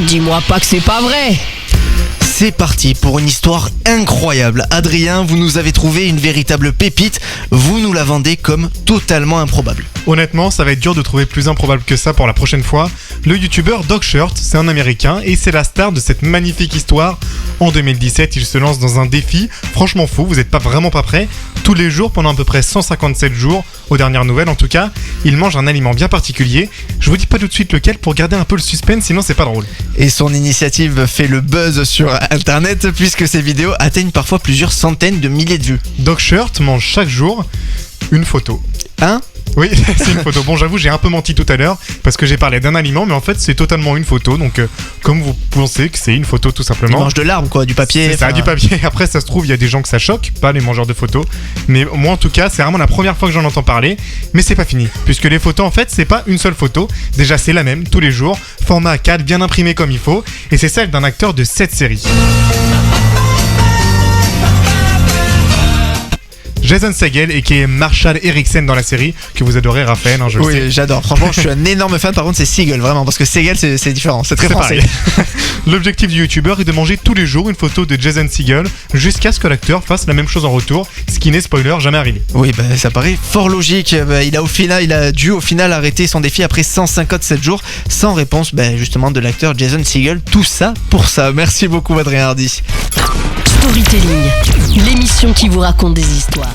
Dis-moi pas que c'est pas vrai. C'est parti pour une histoire incroyable. Adrien, vous nous avez trouvé une véritable pépite. Vous nous la vendez comme totalement improbable. Honnêtement, ça va être dur de trouver plus improbable que ça pour la prochaine fois. Le youtubeur DogShirt, c'est un américain et c'est la star de cette magnifique histoire. En 2017, il se lance dans un défi franchement fou, vous n'êtes vraiment pas prêts. Tous les jours, pendant à peu près 157 jours, aux dernières nouvelles en tout cas, il mange un aliment bien particulier. Je vous dis pas tout de suite lequel pour garder un peu le suspense, sinon c'est pas drôle. Et son initiative fait le buzz sur internet puisque ses vidéos atteignent parfois plusieurs centaines de milliers de vues. DogShirt mange chaque jour une photo. Hein ? Oui, c'est une photo. Bon, j'avoue, j'ai un peu menti tout à l'heure parce que j'ai parlé d'un aliment, mais en fait, c'est totalement une photo. Donc, comme vous pensez que c'est une photo, tout Il simplement. mange de l'arbre, quoi, du papier. C'est ça, du papier. Après, ça se trouve, il y a des gens que ça choque, pas les mangeurs de photos. Mais moi, en tout cas, c'est vraiment la première fois que j'en entends parler. Mais c'est pas fini, puisque les photos, en fait, c'est pas une seule photo. Déjà, c'est la même tous les jours, format A4, bien imprimé comme il faut, et c'est celle d'un acteur de cette série. Jason Segel et qui est Marshall Eriksen dans la série que vous adorez, Raphaël, je le sais. Oui, j'adore. Franchement, je suis un énorme fan. Par contre, c'est Segel, vraiment, parce que Segel, c'est différent. C'est très français. L'objectif du youtubeur est de manger tous les jours une photo de Jason Segel jusqu'à ce que l'acteur fasse la même chose en retour, ce qui n'est spoiler jamais arrivé. Oui, ça paraît fort logique. Il a dû au final arrêter son défi après 157 jours sans réponse, justement, de l'acteur Jason Segel. Tout ça pour ça. Merci beaucoup, Adrien Hardy. Storytelling, l'émission qui vous raconte des histoires.